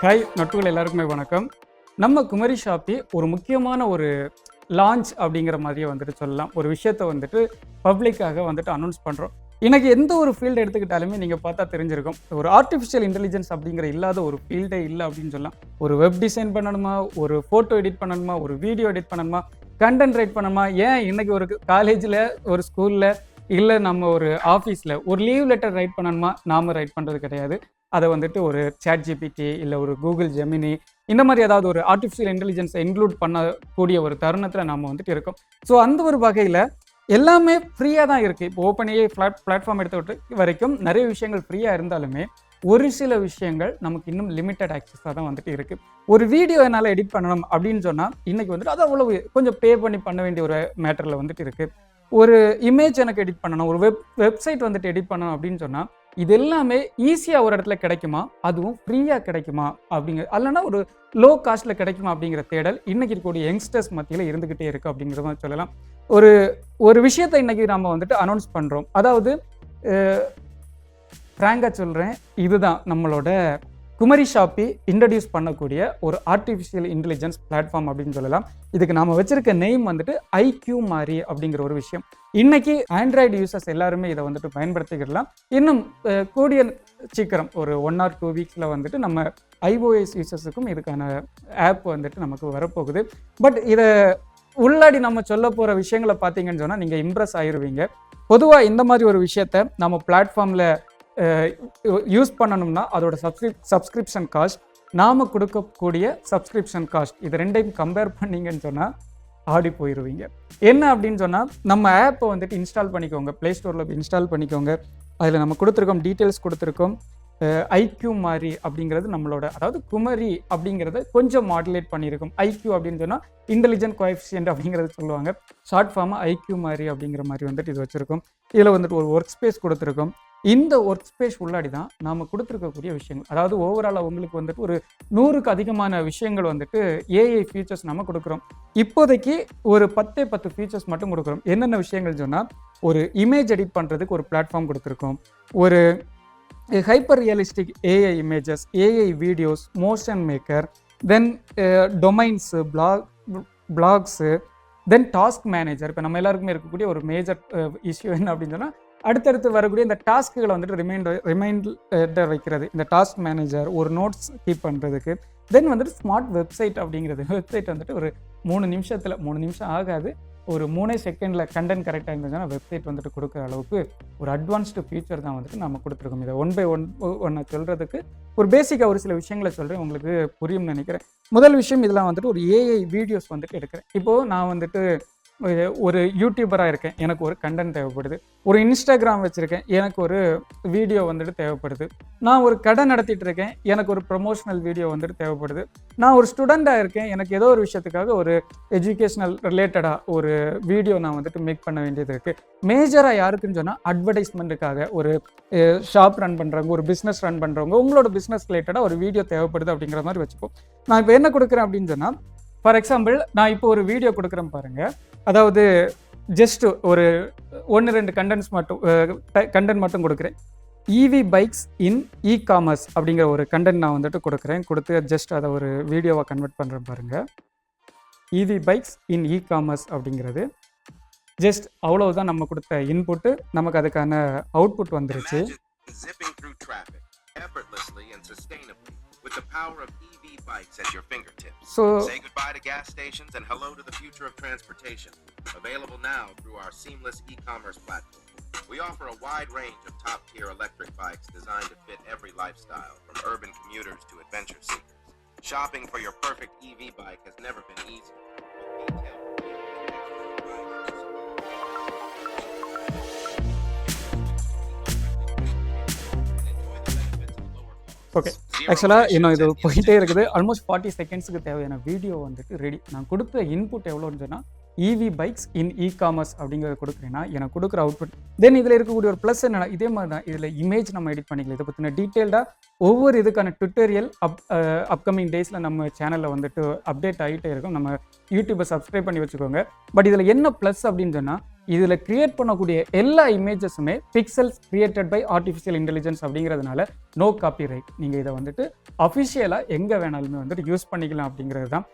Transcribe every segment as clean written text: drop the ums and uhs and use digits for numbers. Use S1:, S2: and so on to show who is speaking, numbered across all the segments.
S1: Hi நட்புகள் எல்லாருக்குமே வணக்கம். நம்ம குமரி ஷாப்பி ஒரு முக்கியமான ஒரு லான்ச் அப்படிங்கிற மாதிரியே வந்துட்டு சொல்லலாம். ஒரு விஷயத்தை வந்துட்டு பப்ளிக்காக வந்துட்டு அனௌன்ஸ் பண்ணுறோம். எனக்கு எந்த ஒரு ஃபீல்டு எடுத்துக்கிட்டாலுமே நீங்கள் பார்த்தா தெரிஞ்சிருக்கும். ஒரு ஆர்டிஃபிஷியல் இன்டெலிஜென்ஸ் அப்படிங்கிற இல்லாத ஒரு ஃபீல்டே இல்லை அப்படின்னு சொல்லலாம். ஒரு வெப் டிசைன் பண்ணணுமா, ஒரு ஃபோட்டோ எடிட் பண்ணணுமா, ஒரு வீடியோ எடிட் பண்ணணுமா, கண்டென்ட் ரைட் பண்ணணுமா, ஏன் இன்னைக்கு ஒரு காலேஜில் ஒரு ஸ்கூலில் இல்லை நம்ம ஒரு ஆஃபீஸில் ஒரு லீவ் லெட்டர் ரைட் பண்ணணுமா, நாம் ரைட் பண்ணுறது கிடையாது. அதை வந்துட்டு ஒரு சாட் ஜிபிடி இல்லை ஒரு கூகுள் ஜெமினி இந்த மாதிரி ஏதாவது ஒரு ஆர்டிஃபிஷியல் இன்டெலிஜென்ஸை இன்க்ளூட் பண்ணக்கூடிய ஒரு தருணத்தில் நாம் வந்துட்டு இருக்கோம். ஸோ அந்த ஒரு வகையில் எல்லாமே ஃப்ரீயாக தான் இருக்குது. இப்போ ஓப்பன் ஏஐ பிளாட்ஃபார்ம் எடுத்து வரைக்கும் நிறைய விஷயங்கள் ஃப்ரீயாக இருந்தாலுமே ஒரு சில விஷயங்கள் நமக்கு இன்னும் லிமிட்டட் ஆக்சஸாக தான் வந்துட்டு இருக்குது. ஒரு வீடியோ என்னால் எடிட் பண்ணணும் அப்படின்னு சொன்னால் இன்றைக்கி வந்துட்டு அது அவ்வளவு கொஞ்சம் பே பண்ணி பண்ண வேண்டிய ஒரு மேட்டரில் வந்துட்டு இருக்குது. ஒரு இமேஜ் எனக்கு எடிட் பண்ணணும், ஒரு வெப்சைட் வந்துட்டு எடிட் பண்ணணும் அப்படின்னு சொன்னால் இது எல்லாமே ஈஸியாக ஒரு இடத்துல கிடைக்குமா, அதுவும் ஃப்ரீயாக கிடைக்குமா அப்படிங்கிற அல்லனா ஒரு லோ காஸ்ட்டில் கிடைக்குமா அப்படிங்கிற தேடல் இன்றைக்கி இருக்கக்கூடிய யங்ஸ்டர்ஸ் மத்தியில் இருந்துக்கிட்டே இருக்குது அப்படிங்கிற மாதிரி சொல்லலாம். ஒரு விஷயத்தை இன்றைக்கி நம்ம வந்துட்டு அனௌன்ஸ் பண்ணுறோம். அதாவது ஃப்ராங்காக சொல்கிறேன், இதுதான் நம்மளோட குமரி ஷாப்பி இன்ட்ரடியூஸ் பண்ணக்கூடிய ஒரு ஆர்டிஃபிஷியல் இன்டெலிஜென்ஸ் பிளாட்ஃபார்ம் அப்படின்னு சொல்லலாம். இதுக்கு நாம் வச்சிருக்க நேம் வந்துட்டு ஐக்யூ மாரி அப்படிங்கிற ஒரு விஷயம். இன்னைக்கு ஆண்ட்ராய்டு யூசர்ஸ் எல்லாருமே இதை வந்துட்டு பயன்படுத்திக்கிடலாம். இன்னும் கூடிய சீக்கிரம் ஒரு 1 or 2 வீக்ஸில் வந்துட்டு நம்ம iOS யூசர்ஸுக்கும் இதுக்கான ஆப் வந்துட்டு நமக்கு வரப்போகுது. பட் இதை உள்ளாடி நம்ம சொல்ல போகிற விஷயங்களை பார்த்தீங்கன்னு சொன்னால் நீங்கள் இம்ப்ரெஸ் ஆகிருவீங்க. பொதுவாக இந்த மாதிரி ஒரு விஷயத்தை நம்ம பிளாட்ஃபார்மில் யூஸ் பண்ணணும்னா அதோட சப்ஸ்கிரிப்ஷன் காஸ்ட், நாம் கொடுக்கக்கூடிய சப்ஸ்கிரிப்ஷன் காஸ்ட், இது ரெண்டையும் கம்பேர் பண்ணிங்கன்னு சொன்னால் ஆடி போயிடுவீங்க. என்ன அப்படின்னு சொன்னால் நம்ம ஆப்பை வந்துட்டு இன்ஸ்டால் பண்ணிக்கோங்க, ப்ளே ஸ்டோரில் இன்ஸ்டால் பண்ணிக்கோங்க. அதில் நம்ம கொடுத்துருக்கோம், டீட்டெயில்ஸ் கொடுத்துருக்கோம். ஐக்யூ மாரி அப்படிங்கிறது நம்மளோட, அதாவது குமரி அப்படிங்கிறத கொஞ்சம் மாடுலேட் பண்ணியிருக்கும். ஐக்யூ அப்படின்னு சொன்னால் இன்டெலிஜென்ட் கோஎஃபிஷியன்ட் அப்படிங்கிறது சொல்லுவாங்க. ஷார்ட் ஃபார்மாக ஐக்யூ மாரி அப்படிங்கிற மாதிரி வந்துட்டு இது வச்சுருக்கோம். இதில் வந்துட்டு ஒரு ஒர்க் ஸ்பேஸ் கொடுத்துருக்கோம். இந்த ஒர்க் ஸ்பேஸ் உள்ளாடி தான் நாம் கொடுத்துருக்கக்கூடிய விஷயங்கள், அதாவது ஓவராலாக உங்களுக்கு வந்துட்டு ஒரு 100க்கு அதிகமான விஷயங்கள் வந்துட்டு ஏஐ ஃபீச்சர்ஸ் நம்ம கொடுக்குறோம். இப்போதைக்கு ஒரு 10 ஃபீச்சர்ஸ் மட்டும் கொடுக்குறோம். என்னென்ன விஷயங்கள் சொன்னால், ஒரு இமேஜ் எடிட் பண்ணுறதுக்கு ஒரு பிளாட்ஃபார்ம் கொடுத்துருக்கோம். ஒரு hyper realistic AI images, AI videos, motion maker, then domains, blogs, then task manager. இப்போ நம்ம எல்லாருக்குமே இருக்கக்கூடிய ஒரு மேஜர் இஷ்யூ என்ன அப்படின்னு சொன்னால், அடுத்தடுத்து வரக்கூடிய இந்த டாஸ்க்குகளை வந்துட்டு ரிமைண்டர் வைக்கிறது. இந்த டாஸ்க் மேனேஜர், ஒரு நோட்ஸ் கீப் பண்ணுறதுக்கு. தென் வந்துட்டு ஸ்மார்ட் வெப்சைட் அப்படிங்கிறது. வெப்சைட் வந்துட்டு ஒரு 3 நிமிஷம் ஆகாது, ஒரு 3 செகண்டில் கண்டென்ட் கரெக்டாக இருந்துச்சுன்னா வெப்சைட் வந்துட்டு கொடுக்குற அளவுக்கு ஒரு அட்வான்ஸ்டு ஃபீச்சர் தான் வந்துட்டு நம்ம கொடுத்துருக்கோம். இதை ஒன் பை ஒன்னை சொல்கிறதுக்கு ஒரு பேசிக்காக ஒரு சில விஷயங்களை சொல்கிறேன், உங்களுக்கு புரியும்னு நினைக்கிறேன். முதல் விஷயம், இதெல்லாம் வந்துட்டு ஒரு ஏஐ வீடியோஸ் வந்துட்டு எடுக்கிறேன். இப்போது நான் வந்துட்டு ஒரு யூடியூபராக இருக்கேன், எனக்கு ஒரு கண்டென்ட் தேவைப்படுது. ஒரு இன்ஸ்டாகிராம் வச்சுருக்கேன், எனக்கு ஒரு வீடியோ வந்துட்டு தேவைப்படுது. நான் ஒரு கடை நடத்திட்டு இருக்கேன், எனக்கு ஒரு ப்ரொமோஷனல் வீடியோ வந்துட்டு தேவைப்படுது. நான் ஒரு ஸ்டூடெண்ட்டாக இருக்கேன், எனக்கு ஏதோ ஒரு விஷயத்துக்காக ஒரு எஜுகேஷ்னல் ரிலேட்டடாக ஒரு வீடியோ நான் வந்துட்டு மேக் பண்ண வேண்டியது இருக்குது. மேஜராக யாருக்குன்னு சொன்னால் அட்வர்டைஸ்மெண்ட்டுக்காக ஒரு ஷாப் ரன் பண்ணுறவங்க, ஒரு பிஸ்னஸ் ரன் பண்ணுறவங்க, உங்களோட பிஸ்னஸ் ரிலேட்டடாக ஒரு வீடியோ தேவைப்படுது அப்படிங்கிற மாதிரி வச்சுப்போம். நான் இப்போ என்ன கொடுக்குறேன் அப்படின்னு சொன்னால், ஃபார் எக்ஸாம்பிள் நான் இப்போ ஒரு வீடியோ கொடுக்குறேன் பாருங்கள். அதாவது ஜஸ்ட் ஒரு 1-2 கண்டென்ட் மட்டும் கொடுக்குறேன். இவி பைக்ஸ் இன் இ-காமர்ஸ் அப்படிங்கிற ஒரு கண்டென்ட் நான் வந்துட்டு கொடுத்து ஜஸ்ட் அதை ஒரு வீடியோவாக கன்வெர்ட் பண்ணுறேன் பாருங்கள். இவி பைக்ஸ் இன் இ-காமர்ஸ் அப்படிங்கிறது ஜஸ்ட் அவ்வளவுதான். நம்ம கொடுத்த இன்புட்டு, நமக்கு அதுக்கான அவுட்புட் வந்துருச்சு. With the power of EV bikes at your fingertips. So say goodbye to gas stations and hello to the future of transportation. Available now through our seamless e-commerce platform. We offer a wide range of top-tier electric bikes designed to fit every lifestyle, from urban commuters to adventure seekers. Shopping for your perfect EV bike has never been easier. Okay, ஆக்சுவலாக இன்னும் இது போயிட்டே இருக்குது. Almost 40 செகண்ட்ஸுக்கு தேவையான video வந்துட்டு ready. நான் கொடுத்த input எவ்வளோன்னு சொன்னால், இவி பைக்ஸ் இன் இ-காமர்ஸ் அப்படிங்கிறத கொடுக்குறேன்னா எனக்கு கொடுக்குற அவுட்புட். தென் இதில் இருக்கக்கூடிய ஒரு ப்ளஸ் என்னென்னா, இதே மாதிரி தான் இதில் இமேஜ் நம்ம எடிட் பண்ணிக்கலாம். இதை பற்றின டீட்டெயில்டாக ஒவ்வொரு இதுக்கான டுட்டோரியல் அப்கமிங் டேஸில் நம்ம சேனலில் வந்துட்டு அப்டேட் ஆகிட்டே இருக்கும். நம்ம யூடியூப்பை சப்ஸ்கிரைப் பண்ணி வச்சுக்கோங்க. பட் இதில் என்ன ப்ளஸ் அப்படின்னு சொன்னால், இதில் கிரியேட் பண்ணக்கூடிய எல்லா இமேஜஸுமே pixels created by artificial intelligence அப்படிங்கிறதுனால நோ காப்பி ரைட். நீங்கள் இதை வந்துட்டு அஃபிஷியலாக எங்கே வேணாலுமே வந்துட்டு யூஸ் பண்ணிக்கலாம் அப்படிங்கிறது தான்.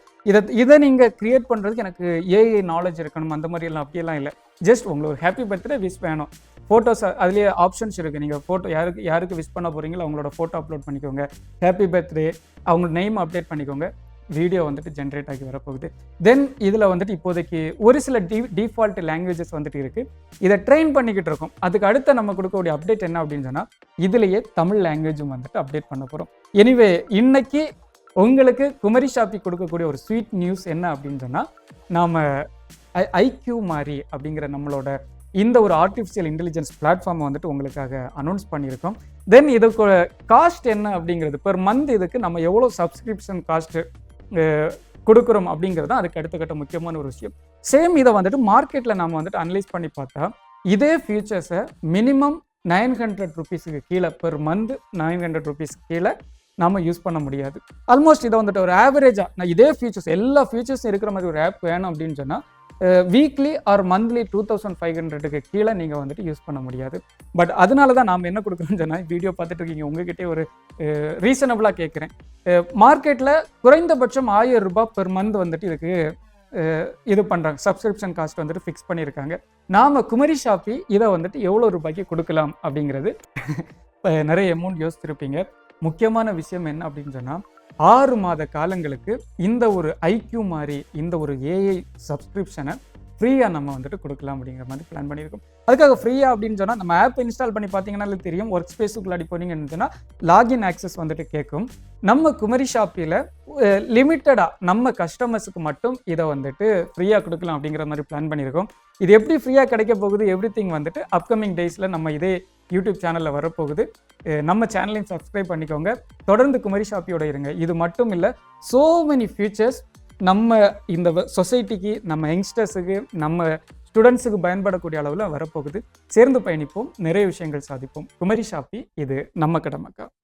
S1: இதை நீங்கள் கிரியேட் பண்ணுறதுக்கு எனக்கு ஏஐ நாலேஜ் இருக்கணும் அந்த மாதிரிலாம் அப்படியெல்லாம் இல்லை. ஜஸ்ட் உங்களுக்கு ஒரு ஹாப்பி பர்த்டே விஷ் வேணும், ஃபோட்டோஸ் அதுலேயே ஆப்ஷன்ஸ் இருக்குது. நீங்கள் ஃபோட்டோ யாருக்கு விஷ் பண்ண போகிறீங்களோ அவங்களோட ஃபோட்டோ அப்லோட் பண்ணிக்கோங்க, ஹாப்பி பர்த்டே, அவங்க நேம் அப்டேட் பண்ணிக்கோங்க, வீடியோ வந்துட்டு ஜென்ரேட் ஆகி வரப்போகுது. தென் இதில் வந்துட்டு இப்போதைக்கு ஒரு சில டிஃபால்ட் லாங்குவேஜஸ் வந்துட்டு இருக்குது. இதை ட்ரெயின் பண்ணிக்கிட்டு இருக்கோம். அதுக்கு அடுத்த நம்ம கொடுக்கக்கூடிய அப்டேட் என்ன அப்படின்னு சொன்னால் இதுலேயே தமிழ் லாங்குவேஜும் வந்துட்டு அப்டேட் பண்ண போகிறோம். எனிவே இன்னைக்கு உங்களுக்கு குமரி ஷாப்பி கொடுக்கக்கூடிய ஒரு ஸ்வீட் நியூஸ் என்ன அப்படின்னு சொன்னால், நாம் ஐக்யூ மாதிரி அப்படிங்கிற நம்மளோட இந்த ஒரு ஆர்டிஃபிஷியல் இன்டெலிஜென்ஸ் பிளாட்ஃபார்மை வந்துட்டு உங்களுக்காக அனௌன்ஸ் பண்ணியிருக்கோம். தென் இதுக்கு காஸ்ட் என்ன அப்படிங்கிறது, பெர் மந்த் இதுக்கு நம்ம எவ்வளோ சப்ஸ்கிரிப்ஷன் காஸ்ட்டு கொடுக்குறோம் அப்படிங்கிறது தான் அதுக்கு அடுத்த கட்ட முக்கியமான ஒரு விஷயம். சேம் இதை வந்துட்டு மார்க்கெட்டில் நம்ம வந்துட்டு அனலைஸ் பண்ணி பார்த்தா இதே ஃபியூச்சர்ஸை மினிமம் 900 ருபீஸுக்கு கீழே பெர் மந்த் 900 ருபீஸ் கீழே நம்ம யூஸ் பண்ண முடியாது. ஆல்மோஸ்ட் இதை வந்துட்டு ஒரு ஆவரேஜாக நான் இதே ஃபீச்சர்ஸ் எல்லா ஃபீச்சர்ஸும் இருக்கிற மாதிரி ஒரு ஆப் வேணும் அப்படின்னு சொன்னால் வீக்லி ஆர் மந்த்லி 2500க்கு கீழே நீங்கள் வந்துட்டு யூஸ் பண்ண முடியாது. பட் அதனால தான் நாம் என்ன கொடுக்குறோன்னு சொன்னால், வீடியோ பார்த்துட்டு இருக்கீங்க, உங்ககிட்டே ஒரு ரீசனபிளாக கேட்குறேன். மார்க்கெட்டில் குறைந்தபட்சம் 1000 ரூபாய் பெர் மந்த் வந்துட்டு இதுக்கு இது பண்ணுறாங்க, சப்ஸ்கிரிப்ஷன் காஸ்ட் வந்துட்டு ஃபிக்ஸ் பண்ணியிருக்காங்க. நாம் குமரி ஷாப்பி இதை வந்துட்டு எவ்வளோ ரூபாய்க்கு கொடுக்கலாம் அப்படிங்கிறது நிறைய அமௌண்ட் யோசிச்சிருப்பீங்க. முக்கியமான விஷயம் என்ன அப்படின்னு சொன்னால், 6 மாத காலங்களுக்கு இந்த ஒரு ஐக்யூ மாதிரி இந்த ஒரு ஏஐ சப்ஸ்கிரிப்ஷனை ஃப்ரீயாக நம்ம வந்துட்டு கொடுக்கலாம் அப்படிங்கிற மாதிரி பிளான் பண்ணியிருக்கோம். அதுக்காக ஃப்ரீயாக அப்படின்னு சொன்னால் நம்ம ஆப் இன்ஸ்டால் பண்ணி பார்த்தீங்கன்னா தெரியும். ஒர்க் ஸ்பேஸுக்குள்ளாடி போனீங்கன்னு சொன்னால் லாகின் ஆக்சஸ் வந்துட்டு கேட்கும். நம்ம குமரி ஷாப்பியில் லிமிட்டடாக நம்ம கஸ்டமர்ஸுக்கு மட்டும் இதை வந்துட்டு ஃப்ரீயாக கொடுக்கலாம் அப்படிங்கிற மாதிரி பிளான் பண்ணியிருக்கோம். இது எப்படி ஃப்ரீயாக கிடைக்க போகுது, எவ்ரிதிங் வந்துட்டு அப்கமிங் டேஸில் நம்ம இதே யூடியூப் சேனலில் வரப்போகுது. நம்ம சேனலையும் சப்ஸ்கிரைப் பண்ணிக்கோங்க, தொடர்ந்து குமரி ஷாப்பியோட இருங்க. இது மட்டும் இல்லை, சோ மெனி ஃபியூச்சர்ஸ் நம்ம இந்த சொசைட்டிக்கு, நம்ம யங்ஸ்டர்ஸுக்கு, நம்ம ஸ்டூடெண்ட்ஸுக்கு பயன்படக்கூடிய அளவில் வரப்போகுது. சேர்ந்து பயணிப்போம், நிறைய விஷயங்கள் சாதிப்போம். குமரி ஷாப்பி, இது நம்ம கடமைக்கா.